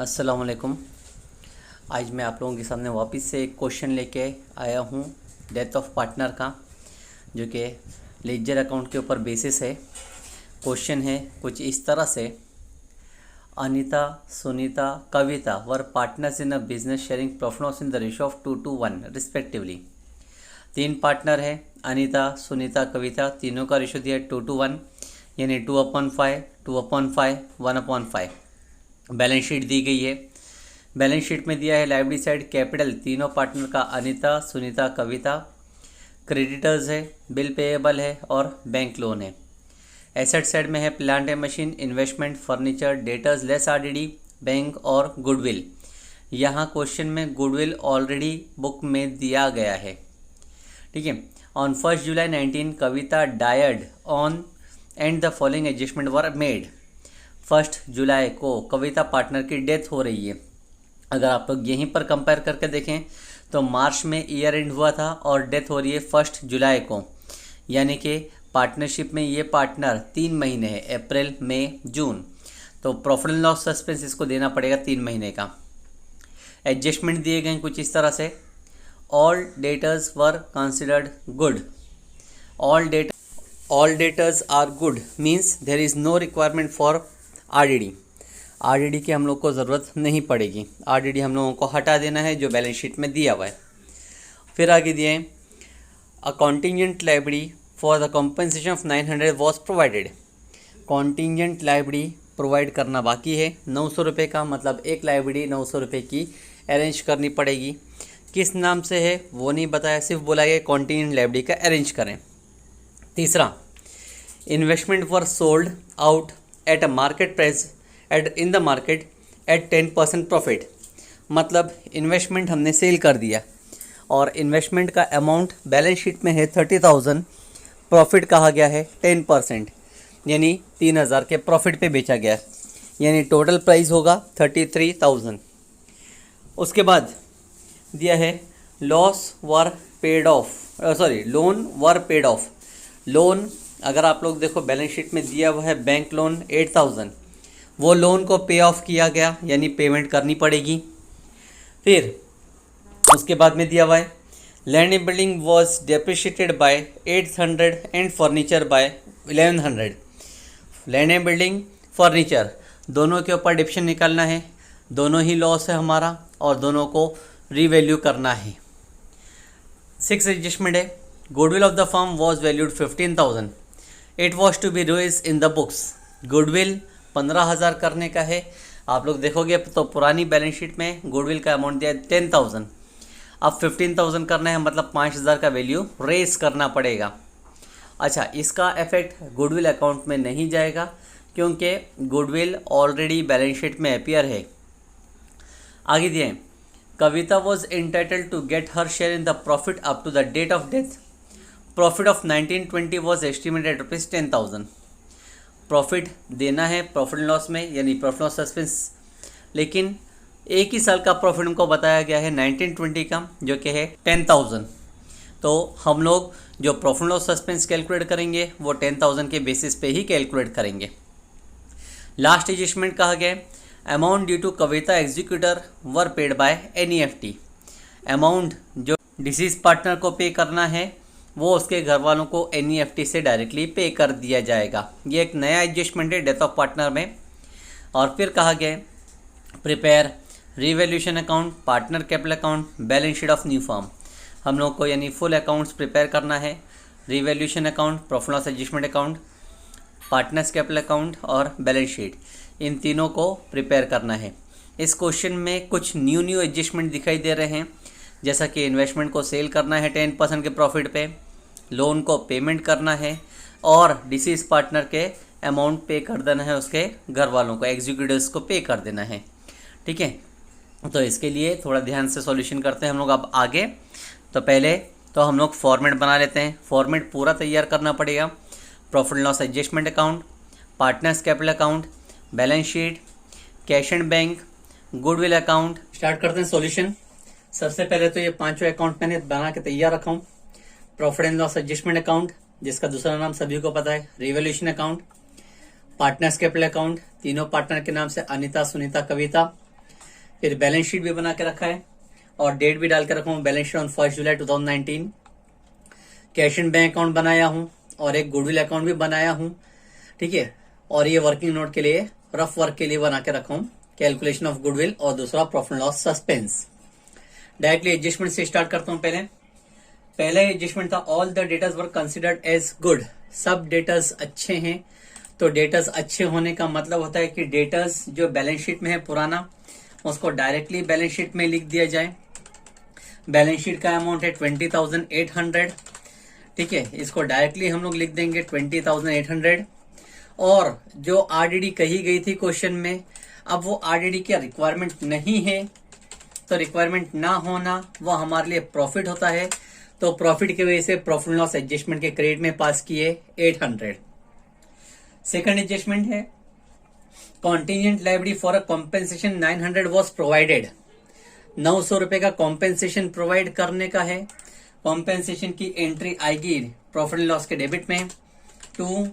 अस्सलाम वालेकुम। आज मैं आप लोगों के सामने वापस से एक क्वेश्चन लेके आया हूँ डेथ ऑफ पार्टनर का, जो कि लेजर अकाउंट के ऊपर बेसिस है। क्वेश्चन है कुछ इस तरह से, Anita, Sunita, Kavita were partners in a business sharing profits in the ratio of 2:1 respectively. तीन पार्टनर है, अनीता, सुनीता, कविता, तीनों का रेशियो दिया है 2:1, यानी 2/5, 2/5, 1/5। बैलेंस शीट दी गई है। बैलेंस शीट में दिया है लायबिलिटी साइड कैपिटल तीनों पार्टनर का, अनीता, सुनीता, कविता। क्रेडिटर्स है, बिल पेएबल है और बैंक लोन है। एसेट साइड में है plant and machine, investment, furniture, debtors less RDD, bank और गुडविल। यहाँ क्वेश्चन में गुडविल ऑलरेडी बुक में दिया गया है, ठीक है। On 1 July 19 Kavita died on and the following adjustment were made. 1 जुलाई को कविता पार्टनर की डेथ हो रही है। अगर आप लोग यहीं पर कंपेयर करके देखें तो मार्च में ईयर एंड हुआ था और डेथ हो रही है 1 जुलाई को, यानी कि पार्टनरशिप में ये पार्टनर 3 महीने है, अप्रैल, मई, जून। तो प्रॉफिट एंड लॉस सस्पेंस इसको देना पड़ेगा 3 महीने का। एडजस्टमेंट दिए गए कुछ इस तरह से, all debtors were considered good. All debtors are good means there is no requirement for RDD. RDD की हम लोग को ज़रूरत नहीं पड़ेगी, आरडीडी हम लोगों को हटा देना है जो बैलेंस शीट में दिया हुआ है। फिर आगे दिए a contingent liability for the compensation of 900 was provided. Contingent liability provide करना बाकी है 900 रुपये का, मतलब एक लाइबिलिटी 900 रुपये की अरेंज करनी पड़ेगी। किस नाम से है वो नहीं बताया, सिर्फ बोला गया कॉन्टिजेंट लाइबिलिटी का अरेंज करें। तीसरा, investment were sold out at a market price in the market at 10% profit. मतलब इन्वेस्टमेंट हमने सेल कर दिया और इन्वेस्टमेंट का अमाउंट बैलेंस शीट में है 30,000, प्रॉफिट कहा गया है 10%, यानी 3,000 के प्रॉफिट पे बेचा गया, यानी टोटल प्राइस होगा 33,000। उसके बाद दिया है loss were paid of, loan were paid of. Loan अगर आप लोग देखो बैलेंस शीट में दिया हुआ है बैंक लोन 8,000, वो लोन को पे ऑफ किया गया, यानी पेमेंट करनी पड़ेगी। फिर उसके बाद में दिया हुआ है land and building was depreciated by 800 and furniture by 1100। Land and building, furniture दोनों के ऊपर डिप्शन निकालना है, दोनों ही लॉस है हमारा और दोनों को रीवैल्यू करना है। 6 एडजस्टमेंट है, goodwill of the firm was valued 15,000, it was to be raised in the books. Goodwill 15,000 करने का है। आप लोग देखोगे तो पुरानी बैलेंस शीट में गुडविल का अमाउंट दिया 10,000, अब 15,000 करना है, मतलब 5,000 का वैल्यू रेस करना पड़ेगा। अच्छा, इसका इफेक्ट गुडविल अकाउंट में नहीं जाएगा क्योंकि गुडविल ऑलरेडी बैलेंस शीट में अपीयर है। आगे दिए Kavita was entitled to get her share in the profit up to the date of death. Profit of 1920 was estimated ₹10,000। Profit देना है प्रॉफिट एंड लॉस में, यानी प्रॉफिट लॉस सस्पेंस, लेकिन एक ही साल का प्रॉफिट हमको बताया गया है 1920 का, जो कि है 10,000। तो हम लोग जो प्रॉफिट लॉस सस्पेंस कैलकुलेट करेंगे वो 10,000 के बेसिस पे ही कैलकुलेट करेंगे। लास्ट एडजस्टमेंट कहा गया amount due to Kavita executor were paid by NEFT. Amount जो डिसीज पार्टनर को पे करना है वो उसके घर वालों को एनईएफटी से डायरेक्टली पे कर दिया जाएगा। ये एक नया एडजस्टमेंट है डेथ ऑफ पार्टनर में। और फिर कहा गया prepare revaluation account, partner capital account, balance sheet of new firm. हम लोग को यानी फुल अकाउंट्स प्रिपेयर करना है, revaluation account, profit loss adjustment account, partners capital account और बैलेंस शीट, इन तीनों को प्रिपेयर करना है। इस क्वेश्चन में कुछ न्यू एडजस्टमेंट दिखाई दे रहे हैं, जैसा कि इन्वेस्टमेंट को सेल करना है 10% के प्रॉफिट पे, लोन को पेमेंट करना है और डिसीज पार्टनर के अमाउंट पे कर देना है, उसके घर वालों को, एग्जीक्यूटिव्स को पे कर देना है, ठीक है। तो इसके लिए थोड़ा ध्यान से सॉल्यूशन करते हैं हम लोग अब आगे। तो पहले तो हम लोग फॉर्मेट बना लेते हैं, फॉर्मेट पूरा तैयार करना पड़ेगा। Profit and loss adjustment account, partners capital account, balance sheet, cash and bank, goodwill account. Start करते हैं सॉल्यूशन। सबसे पहले तो ये पांचों अकाउंट मैंने बना के तैयार रखा हूँ। Profit and loss adjustment account, जिसका दूसरा नाम सभी को पता है revolution account, partners capital account, तीनों पार्टनर के नाम से अनीता, सुनीता, कविता, फिर बैलेंस शीट भी बना के रखा है और डेट भी डाल के रखा हूँ, balance sheet on 1 July 2019। Cash and bank account बनाया हूँ और एक गुडविल अकाउंट भी बनाया हूँ, ठीक है। और ये वर्किंग नोट के लिए, रफ वर्क के लिए बना के रखा हूँ, कैलकुलेशन ऑफ गुडविल, और दूसरा profit loss suspense. Directly adjustment से स्टार्ट करता हूँ। पहले एडजस्टमेंट था all the debtors were considered as good, सब डेटास अच्छे हैं। तो डेटास अच्छे होने का मतलब होता है कि डेटास जो बैलेंस शीट में है पुराना, उसको डायरेक्टली बैलेंस शीट में लिख दिया जाए। बैलेंस शीट का अमाउंट है 20,800, ठीक है, इसको डायरेक्टली हम लोग लिख देंगे 20,800। और जो आरडीडी कही गई थी क्वेश्चन में, अब वो आरडीडी की रिक्वायरमेंट नहीं है, तो रिक्वायरमेंट ना होना वो हमारे लिए प्रॉफिट होता है। तो प्रॉफिट की वजह से प्रॉफिट लॉस एडजस्टमेंट के क्रेडिट में पास किए 800। सेकंड एडजस्टमेंट है contingent liability for a compensation 900 was provided. 900 रुपए का कॉम्पेंसेशन प्रोवाइड करने का है। कॉम्पेंसेशन की एंट्री आएगी प्रॉफिट लॉस के डेबिट में टू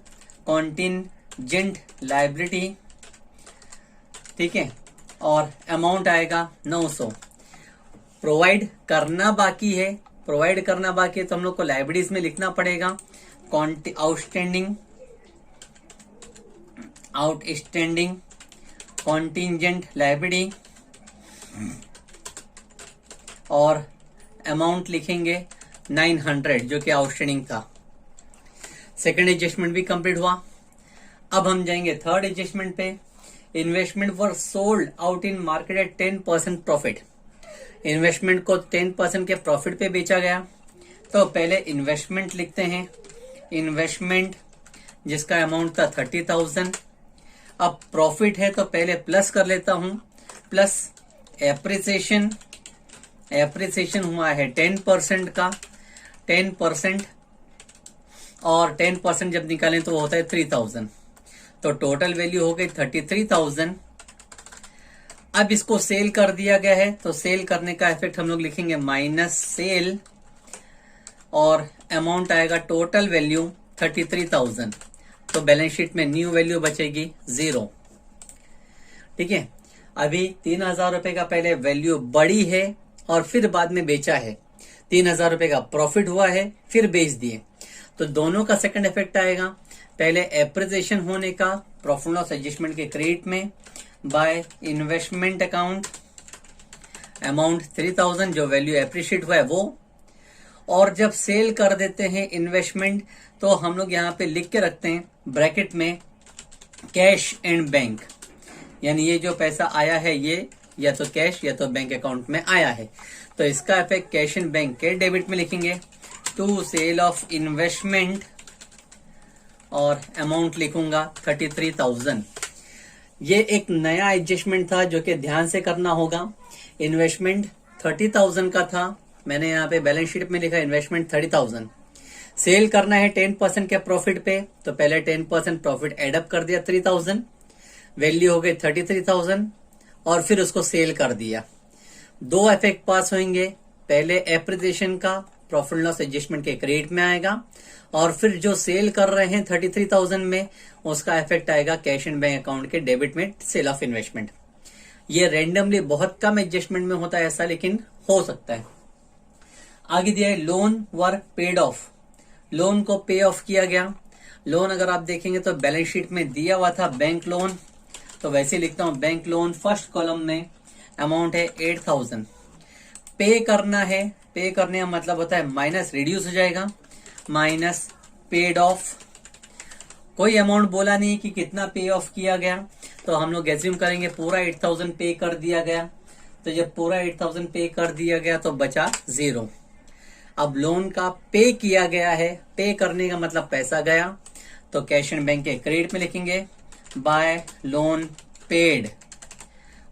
कॉन्टीजेंट लायबिलिटी, ठीक है, और अमाउंट आएगा 900। प्रोवाइड करना बाकी है, प्रोवाइड करना बाकी है तो हम लोग को लायबिलिटीज में लिखना पड़ेगा आउटस्टैंडिंग कॉन्टीजेंट लायबिलिटी, और अमाउंट लिखेंगे 900 जो कि आउटस्टैंडिंग था। सेकंड एडजस्टमेंट भी कंप्लीट हुआ। अब हम जाएंगे थर्ड एडजस्टमेंट पे। Investment were sold out in market at 10% profit. Investment को 10% के प्रॉफिट पे बेचा गया। तो पहले इन्वेस्टमेंट लिखते हैं, इन्वेस्टमेंट जिसका अमाउंट था 30,000। अब प्रॉफिट है तो पहले प्लस कर लेता हूं, प्लस एप्रिसिएशन, एप्रिसिएशन हुआ है 10% का, 10%, और 10% जब निकालें तो वो होता है 3,000। तो टोटल वैल्यू हो गई 33,000। अब इसको सेल कर दिया गया है, तो सेल करने का इफेक्ट हम लोग लिखेंगे माइनस सेल, और अमाउंट आएगा टोटल वैल्यू 33,000। तो बैलेंस शीट में न्यू वैल्यू बचेगी 0, ठीक है। अभी 3,000 रुपए का पहले वैल्यू बढ़ी है और फिर बाद में बेचा है। 3,000 रुपए का प्रॉफिट हुआ है, फिर बेच दिए, तो दोनों का सेकंड इफेक्ट आएगा। पहले एप्रिसिएशन होने का प्रॉफिट लॉस एडजस्टमेंट के क्रेडिट में बाय इन्वेस्टमेंट अकाउंट, अमाउंट 3,000 जो वैल्यू एप्रिशिएट हुआ है वो। और जब सेल कर देते हैं इन्वेस्टमेंट, तो हम लोग यहाँ पे लिख के रखते हैं ब्रैकेट में कैश एंड बैंक, यानी ये जो पैसा आया है ये या तो कैश या तो बैंक अकाउंट में आया है। तो इसका इफेक्ट कैश एंड बैंक के डेबिट में लिखेंगे टू सेल ऑफ इन्वेस्टमेंट, और अमाउंट लिखूंगा 33,000। ये एक नया एडजस्टमेंट था जो कि ध्यान से करना होगा। इन्वेस्टमेंट 30,000 का था, मैंने यहाँ पे बैलेंस शीट में लिखा इन्वेस्टमेंट 30,000। सेल करना है 10% के प्रॉफिट पे, तो पहले 10% प्रॉफिट एडअप कर दिया 3,000, वैल्यू हो गई 33,000, और फिर उसको सेल कर दिया। दो इफेक्ट पास होंगे, पहले एप्रिसिएशन का प्रॉफिट लॉस एडजस्टमेंट के क्रेडिट में आएगा, और फिर जो सेल कर रहे हैं 33,000 में, उसका इफेक्ट आएगा कैश एंड बैंक अकाउंट के डेबिट में सेल ऑफ इन्वेस्टमेंट। ये रैंडमली बहुत कम एडजस्टमेंट में होता है ऐसा, लेकिन हो सकता है। आगे दिया है loan were paid of, loan को पे ऑफ किया गया। लोन अगर आप देखेंगे तो बैलेंस शीट में दिया हुआ था बैंक लोन, तो वैसे लिखता हूं बैंक लोन। फर्स्ट कॉलम में अमाउंट है 8,000। पे करना है, पे करने का मतलब होता है माइनस रिड्यूस हो जाएगा, माइनस पेड ऑफ। कोई अमाउंट बोला नहीं कि कितना पे ऑफ किया गया, तो हम लोग एज्यूम करेंगे पूरा 8,000 पे कर दिया गया। तो जब पूरा 8,000 पे कर दिया गया तो बचा 0। अब लोन का पे किया गया है, पे करने का मतलब पैसा गया, तो कैश एंड बैंक के क्रेडिट में लिखेंगे बाय लोन पेड,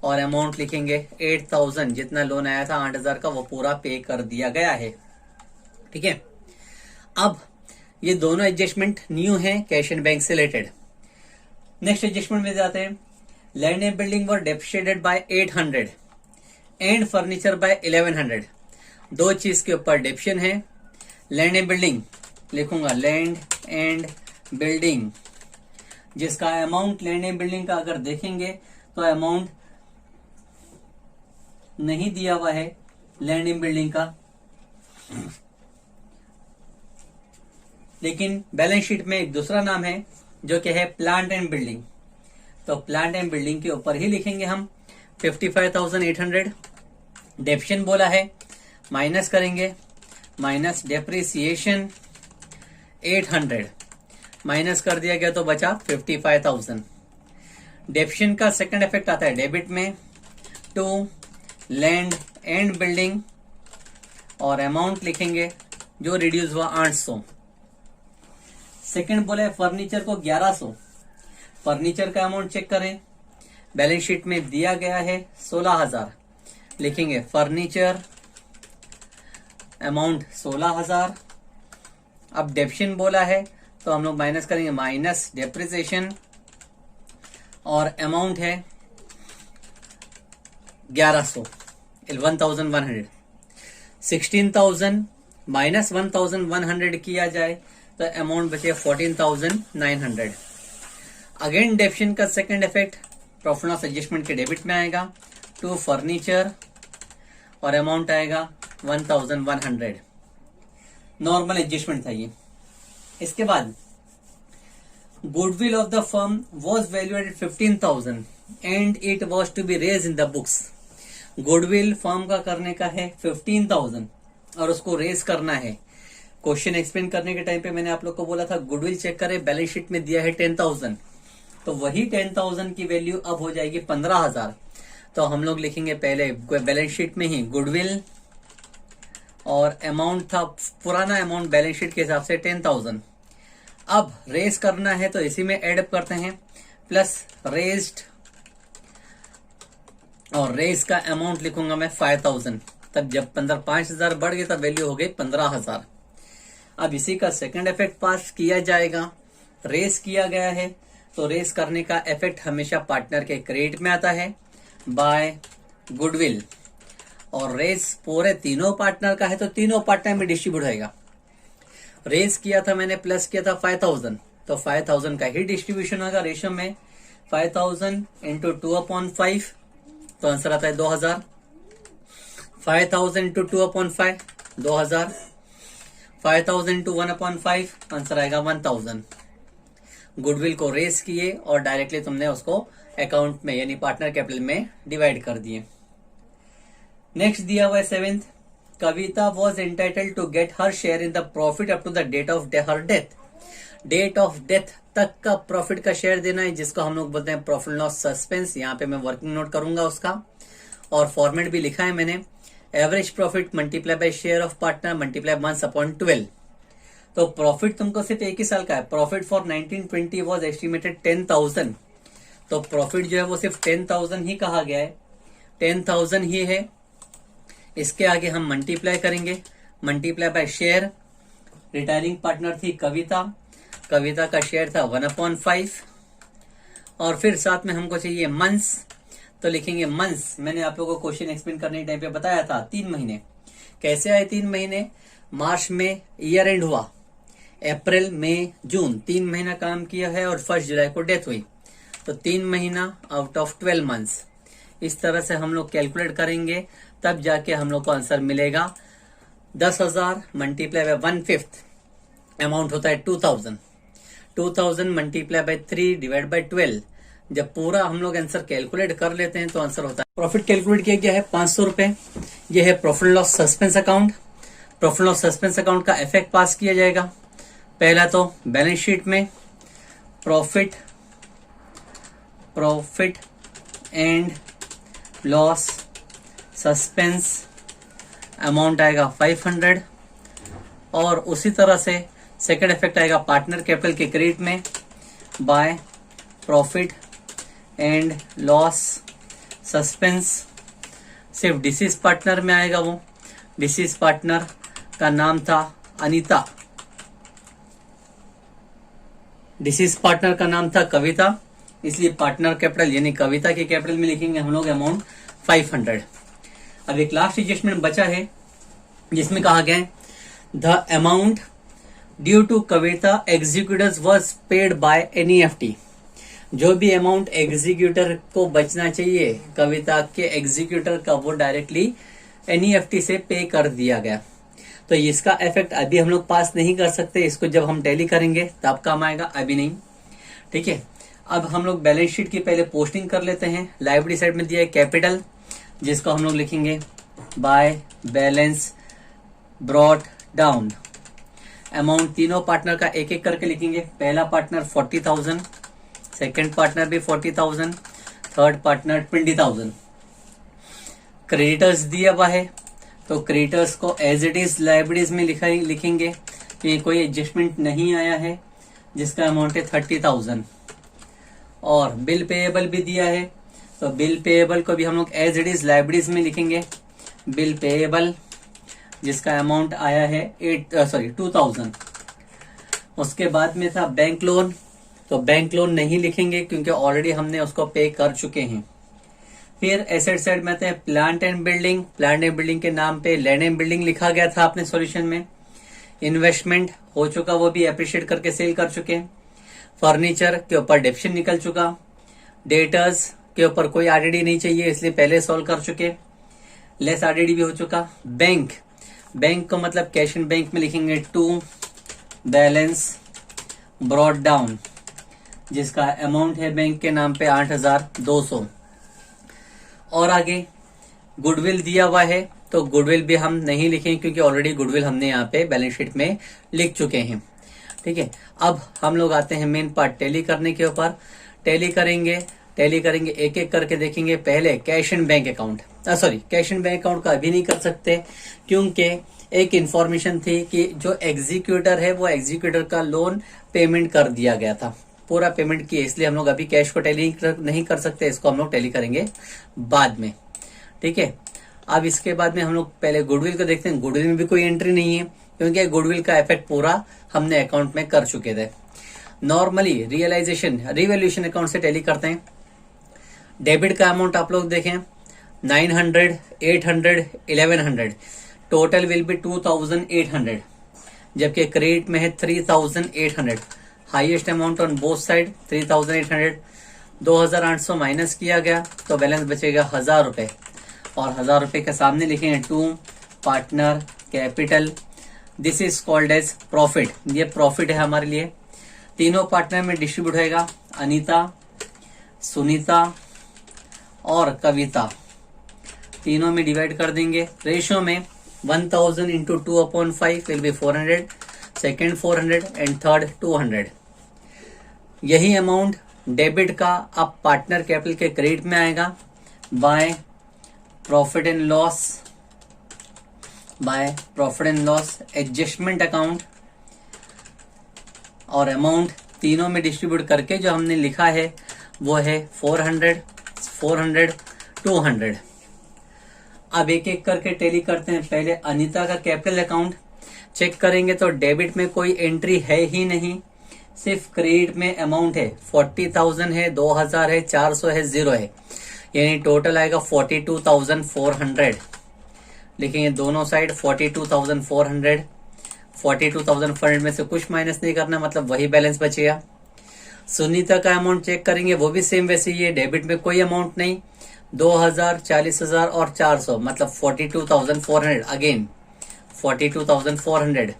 और अमाउंट लिखेंगे 8,000। जितना लोन आया था 8,000 का, वो पूरा पे कर दिया गया है, ठीक है। अब ये दोनों एडजस्टमेंट न्यू है कैश एंड बैंक से रिलेटेड। नेक्स्ट एडजस्टमेंट में जाते हैं। Land and building were depreciated by 800 and furniture by 1100। दो चीज के ऊपर डेप्शन है। लैंड एंड बिल्डिंग लिखूंगा लैंड एंड बिल्डिंग, जिसका अमाउंट लैंड एंड बिल्डिंग का अगर देखेंगे तो अमाउंट नहीं दिया हुआ है लैंड इन बिल्डिंग का, लेकिन बैलेंस शीट में एक दूसरा नाम है जो कि है प्लांट एंड बिल्डिंग। तो प्लांट एंड बिल्डिंग के ऊपर ही लिखेंगे हम 55,800। डेप्शन बोला है, माइनस करेंगे, माइनस डेप्रिसिएशन 800, माइनस कर दिया गया तो बचा 55,000। डेप्शन का सेकंड इफेक्ट आता है डेबिट में टू लैंड एंड बिल्डिंग, और अमाउंट लिखेंगे जो रिड्यूस हुआ 800। सेकंड बोला है फर्नीचर को 1100। फर्नीचर का अमाउंट चेक करें, बैलेंस शीट में दिया गया है 16,000, लिखेंगे फर्नीचर अमाउंट 16,000। अब डेप्शन बोला है तो हम लोग माइनस करेंगे, माइनस डेप्रिसिएशन, और अमाउंट है 1100, 1100। 16,000 माइनस 1,100 किया जाए तो अमाउंट बचे 14,900। अगेन डेप्शन का second effect profit loss adjustment के डेबिट में आएगा टू फर्नीचर, और अमाउंट आएगा 1,100। नॉर्मल एडजस्टमेंट था ये। इसके बाद goodwill of the firm was valued at 15,000 and it was to be raise in the books. Goodwill firm का करने का है 15,000 और उसको रेज करना है। क्वेश्चन एक्सप्लेन करने के टाइम पे मैंने आप लोग को बोला था गुडविल चेक करें, बैलेंस शीट में दिया है 10,000, तो वही 10,000 की वैल्यू अब हो जाएगी 15,000। तो हम लोग लिखेंगे पहले बैलेंस शीट में ही गुडविल, और अमाउंट था पुराना अमाउंट बैलेंस शीट के हिसाब से 10,000। अब रेज करना है तो इसी में एड अप करते हैं, प्लस रेज्ड, और रेज का अमाउंट लिखूंगा मैं 5,000। तब जब 5,000 बढ़ गए तब वैल्यू हो गई 15,000। अब इसी का सेकंड इफेक्ट पास किया जाएगा। रेस किया गया है तो रेस करने का इफेक्ट हमेशा पार्टनर के क्रेडिट में आता है बाय गुडविल, और रेस पूरे तीनों पार्टनर का है तो तीनों पार्टनर में डिस्ट्रीब्यूट होगा। रेस किया था मैंने, प्लस किया था 5,000, तो 5,000 का ही डिस्ट्रीब्यूशन होगा रेशो में। 5,000 इंटू 2/5 तो आंसर आता है 2,000। 5,000 इंटू 2/5 2,000। 5,000 इंटू 1/5 आंसर आएगा 1,000। गुडविल को रेस किए और डायरेक्टली तुमने उसको अकाउंट में यानी पार्टनर कैपिटल में डिवाइड कर दिए। नेक्स्ट दिया हुआ है 7th, Kavita was entitled to get her share in the profit up to the date of her death. Date of death तक का प्रॉफिट का शेयर देना है, जिसको हम लोग बोलते हैं प्रॉफिट लॉस सस्पेंस। यहाँ पे मैं वर्किंग नोट करूंगा उसका, और फॉर्मेट भी लिखा है मैंने, average profit multiply by share of partner multiply 1/12। तो प्रॉफिट तुमको सिर्फ एक ही साल का है। प्रॉफिट फॉर 1920 वॉज एस्टिमेटेड 10,000, तो प्रॉफिट जो है वो सिर्फ 10,000 ही कहा गया है, 10,000 ही है। इसके आगे हम मल्टीप्लाई करेंगे, multiply by share. Retiring partner थी कविता, कविता का शेयर था 1/5, और फिर साथ में हमको चाहिए मंथ्स, तो लिखेंगे मंथ्स। मैंने आप लोगों को क्वेश्चन एक्सप्लेन करने के टाइम पे बताया था 3 महीने कैसे आए। 3 महीने, मार्च में ईयर एंड हुआ, अप्रैल मई जून 3 महीना काम किया है, और 1 जुलाई को डेथ हुई, तो 3 महीना आउट ऑफ 12 मंथ्स। इस तरह से हम लोग कैलकुलेट करेंगे, तब जाके हम लोग को आंसर मिलेगा 10,000 मल्टीप्लाई बाय 1/5 अमाउंट होता है 2,000। 2,000 मल्टीप्लाई बाय 3 डिवाइड बाय 12। जब पूरा हम लोग आंसर कैलकुलेट कर लेते हैं तो आंसर होता है, प्रॉफिट कैलकुलेट किया गया है 500 रुपए। यह है profit loss suspense account. Profit loss suspense account का इफेक्ट पास किया जाएगा। पहला तो बैलेंस शीट में profit and loss suspense amount आएगा 500, और उसी तरह से सेकंड इफेक्ट आएगा पार्टनर कैपिटल के क्रेडिट में by profit and loss suspense. सिर्फ डिसीज पार्टनर में आएगा, वो डिसीज पार्टनर का नाम था अनीता, डिसीज पार्टनर का नाम था कविता, इसलिए पार्टनर कैपिटल यानी कविता के कैपिटल में लिखेंगे हम लोग अमाउंट 500। अब एक लास्ट एडजस्टमेंट बचा है जिसमें कहा गया है the amount due to Kavita executives was paid by NEFT। जो भी अमाउंट एग्जीक्यूटर को बचना चाहिए कविता के एग्जीक्यूटर का, वो डायरेक्टली एनईएफटी से पे कर दिया गया। तो इसका इफेक्ट अभी हम लोग पास नहीं कर सकते, इसको जब हम टैली करेंगे तब काम आएगा, अभी नहीं। ठीक है, अब हम लोग बैलेंस शीट की पहले पोस्टिंग कर लेते हैं। लायबिलिटी साइड में दिया है कैपिटल, जिसको हम लोग लिखेंगे by balance brought down. Amount तीनों पार्टनर का एक एक करके लिखेंगे। पहला पार्टनर 40,000, सेकेंड पार्टनर भी 40,000, थर्ड पार्टनर 20,000। क्रेडिटर्स दिया हुआ है तो क्रेडिटर्स को एज इट इज लायबिलिटीज में लिखेंगे कि कोई एडजस्टमेंट नहीं आया है, जिसका अमाउंट है 30,000। और बिल पेएबल भी दिया है तो बिल पेएबल को भी हम लोग एज इट इज लायबिलिटीज में लिखेंगे। बिल पेएबल जिसका अमाउंट आया है 2,000। उसके बाद में था बैंक लोन, तो बैंक लोन नहीं लिखेंगे क्योंकि ऑलरेडी हमने उसको पे कर चुके हैं। फिर एसेट साइड में आते हैं plant and building. Plant and building के नाम पे लैंड एंड बिल्डिंग लिखा गया था अपने सॉल्यूशन में। इन्वेस्टमेंट हो चुका, वो भी अप्रिशिएट करके सेल कर चुके। फर्नीचर के ऊपर डेप्शन निकल चुका। डेटर्स के ऊपर कोई आरडीडी नहीं चाहिए, इसलिए पहले सॉल्व कर चुके। लेस आरडीडी भी हो चुका। बैंक, बैंक का मतलब कैश एंड बैंक में लिखेंगे टू बैलेंस ब्रॉट डाउन, जिसका अमाउंट है बैंक के नाम पे 8,200। और आगे गुडविल दिया हुआ है तो गुडविल भी हम नहीं लिखेंगे क्योंकि ऑलरेडी गुडविल हमने यहाँ पे बैलेंस शीट में लिख चुके हैं। ठीक है, अब हम लोग आते हैं मेन पार्ट टैली करने के ऊपर। टैली करेंगे एक एक करके देखेंगे। पहले cash and bank account, cash and bank account का अभी नहीं कर सकते क्योंकि एक इंफॉर्मेशन थी कि जो एग्जीक्यूटर है वो एग्जीक्यूटर का लोन पेमेंट कर दिया गया था, पूरा पेमेंट किए, इसलिए हम लोग अभी कैश को टैली नहीं कर सकते, इसको हम लोग टैली करेंगे बाद में। ठीक है, अब इसके बाद में हम लोग पहले गुडविल को देखते हैं। गुडविल में भी कोई एंट्री नहीं है क्योंकि गुडविल का इफेक्ट पूरा हमने अकाउंट में कर चुके थे। नॉर्मली रिवैल्यूएशन अकाउंट से टैली करते हैं। डेबिट का अमाउंट आप लोग देखें 900, 800, 1100, टोटल विल बी 2,800, जबकि क्रेडिट में है 3,800। Highest amount on both side 3,800। 2,800 minus किया गया तो बैलेंस बचेगा 1,000 रुपए, और 1,000 रुपए के सामने लिखेंगे to partner capital. This is called as profit, ये प्रॉफिट है हमारे लिए। तीनों पार्टनर में डिस्ट्रीब्यूट होएगा, अनीता, सुनीता और कविता, तीनों में डिवाइड कर देंगे। रेशियो में 1,000 into 2/5 will be 400, second 400 and third 200। यही अमाउंट डेबिट का अब पार्टनर कैपिटल के क्रेडिट में आएगा by profit and loss adjustment account, और अमाउंट तीनों में डिस्ट्रीब्यूट करके जो हमने लिखा है वो है 400, 200। अब एक एक करके टैली करते हैं। पहले अनीता का कैपिटल अकाउंट चेक करेंगे तो डेबिट में कोई एंट्री है ही नहीं, सिर्फ क्रेडिट में अमाउंट है 40,000 है, 2,000 है, 400 है, 0 है, यानी टोटल आएगा 42,400। लिखेंगे दोनों साइड 42,400। 42,400 में से कुछ माइनस नहीं करना, मतलब वही बैलेंस बचेगा। सुनीता का अमाउंट चेक करेंगे, वो भी सेम वैसे ही है, डेबिट में कोई अमाउंट नहीं, 2,000, 40,000 और 400, मतलब 42,400। अगेन 42,400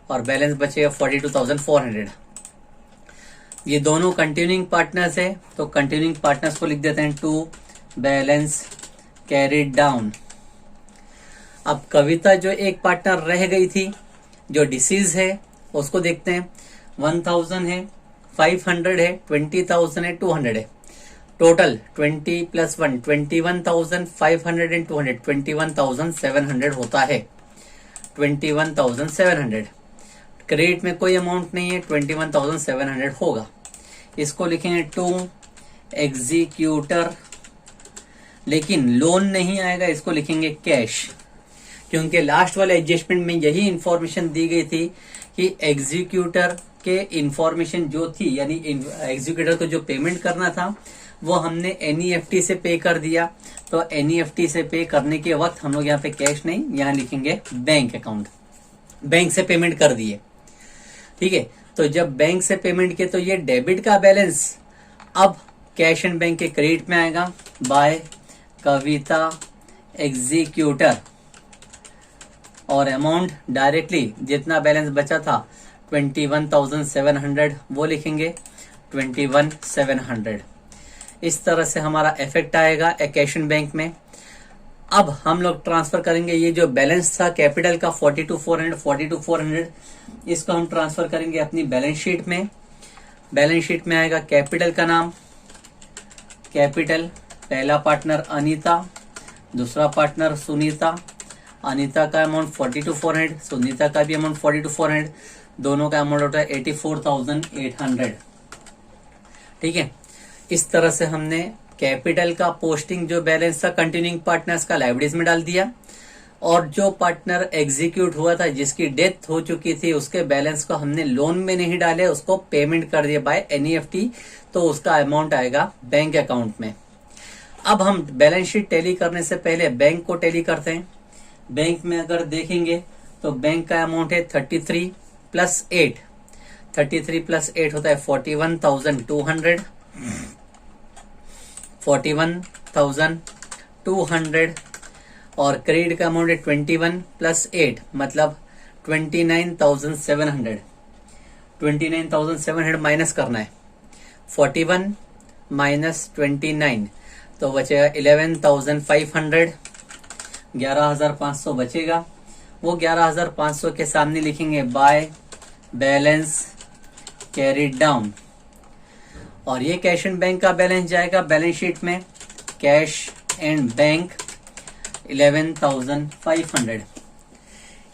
और बैलेंस बचेगा 42,400। ये दोनों कंटिन्यूइंग पार्टनर्स है तो कंटिन्यूइंग पार्टनर्स को लिख देते हैं टू बैलेंस कैरिड डाउन। अब कविता जो एक पार्टनर रह गई थी जो डिसीज है उसको देखते हैं। 1,000 है, 500 है, 20,000 है, 200 है। टोटल 20 + 1 21,500 एंड 200 21,700 होता है। 21,700 क्रेडिट में कोई अमाउंट नहीं है, 21,700 होगा। इसको लिखेंगे टू एग्जीक्यूटर, लेकिन लोन नहीं आएगा, इसको लिखेंगे कैश, क्योंकि लास्ट वाले एडजस्टमेंट में यही इंफॉर्मेशन दी गई थी कि एग्जीक्यूटर के इंफॉर्मेशन जो थी, यानी एग्जीक्यूटर को जो पेमेंट करना था वो हमने एनईएफटी से पे कर दिया। तो एनईएफटी से पे करने के वक्त हम लोग यहाँ पे कैश नहीं, यहाँ लिखेंगे बैंक अकाउंट, बैंक से पेमेंट कर दिए। ठीक है, तो जब बैंक से पेमेंट किए तो ये डेबिट का बैलेंस अब कैश एंड बैंक के क्रेडिट में आएगा बाय कविता एग्जीक्यूटर, और अमाउंट डायरेक्टली जितना बैलेंस बचा था 21,700 वो लिखेंगे 21,700। इस तरह से हमारा इफेक्ट आएगा कैश एंड बैंक में। अब हम लोग ट्रांसफर करेंगे ये जो बैलेंस था कैपिटल का 42,400 इसको हम ट्रांसफर करेंगे अपनी बैलेंस शीट में। बैलेंस शीट में आएगा कैपिटल का नाम कैपिटल, पहला पार्टनर अनीता, दूसरा पार्टनर सुनीता। अनीता का अमाउंट 42,400, सुनीता का भी अमाउंट 42,400, दोनों का अमाउंट होता है 84,800। ठीक है, इस तरह से हमने कैपिटल का पोस्टिंग जो बैलेंस था कंटिन्यूइंग पार्टनर्स का लाइबिलिटीज में डाल दिया, और जो पार्टनर एग्जीक्यूट हुआ था जिसकी डेथ हो चुकी थी उसके बैलेंस को हमने लोन में नहीं डाले, उसको पेमेंट कर दिया बाय एनईएफटी, तो उसका अमाउंट आएगा बैंक अकाउंट में। अब हम बैलेंस शीट टैली करने से पहले बैंक को टैली करते हैं। बैंक में अगर देखेंगे तो बैंक का अमाउंट है 33 प्लस 8, 33 प्लस 8 होता है 41,200, 41,200, और क्रेडिट का अमाउंट है 21 प्लस 8 मतलब 29,700। 29,700 माइनस करना है, 41 माइनस 29 तो बचेगा 11,500, 11,500 बचेगा। वो 11,500 के सामने लिखेंगे बाय बैलेंस कैरिड डाउन, और ये कैश एंड बैंक का बैलेंस जाएगा बैलेंस शीट में cash and bank 11,500।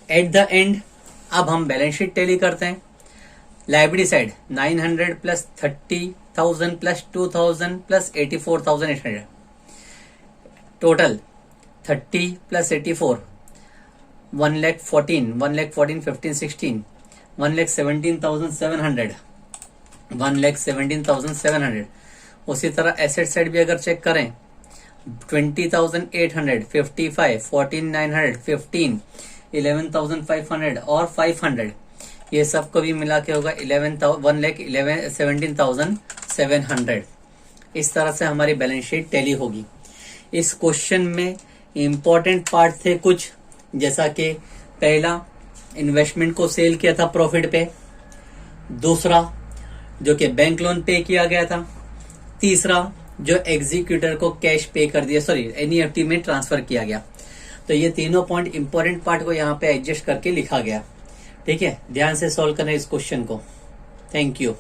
At the end अब हम बैलेंस शीट टैली करते हैं। Liability side 900 plus 30,000 plus 2,000 plus 84,800, total 30 plus 84 1,14,000, 1,14,000, 15, 16, 1,17,700, 1,17,700। उसी तरह एसेट साइड भी अगर चेक करें 20,800, 55, 14,900, 15, 11,500 और 500, ये सबको भी मिला के होगा 17,700। इस तरह से हमारी बैलेंस शीट टैली होगी। इस क्वेश्चन में इंपॉर्टेंट पार्ट थे कुछ, जैसा कि पहला इन्वेस्टमेंट को सेल किया था प्रॉफिट पे, दूसरा जो कि बैंक लोन पे किया गया था, तीसरा जो एग्जीक्यूटर को कैश पे कर दिया, सॉरी एनईएफटी में ट्रांसफर किया गया। तो ये तीनों पॉइंट इंपॉर्टेंट पार्ट को यहाँ पे एडजस्ट करके लिखा गया। ठीक है, ध्यान से सॉल्व करना इस क्वेश्चन को। Thank you.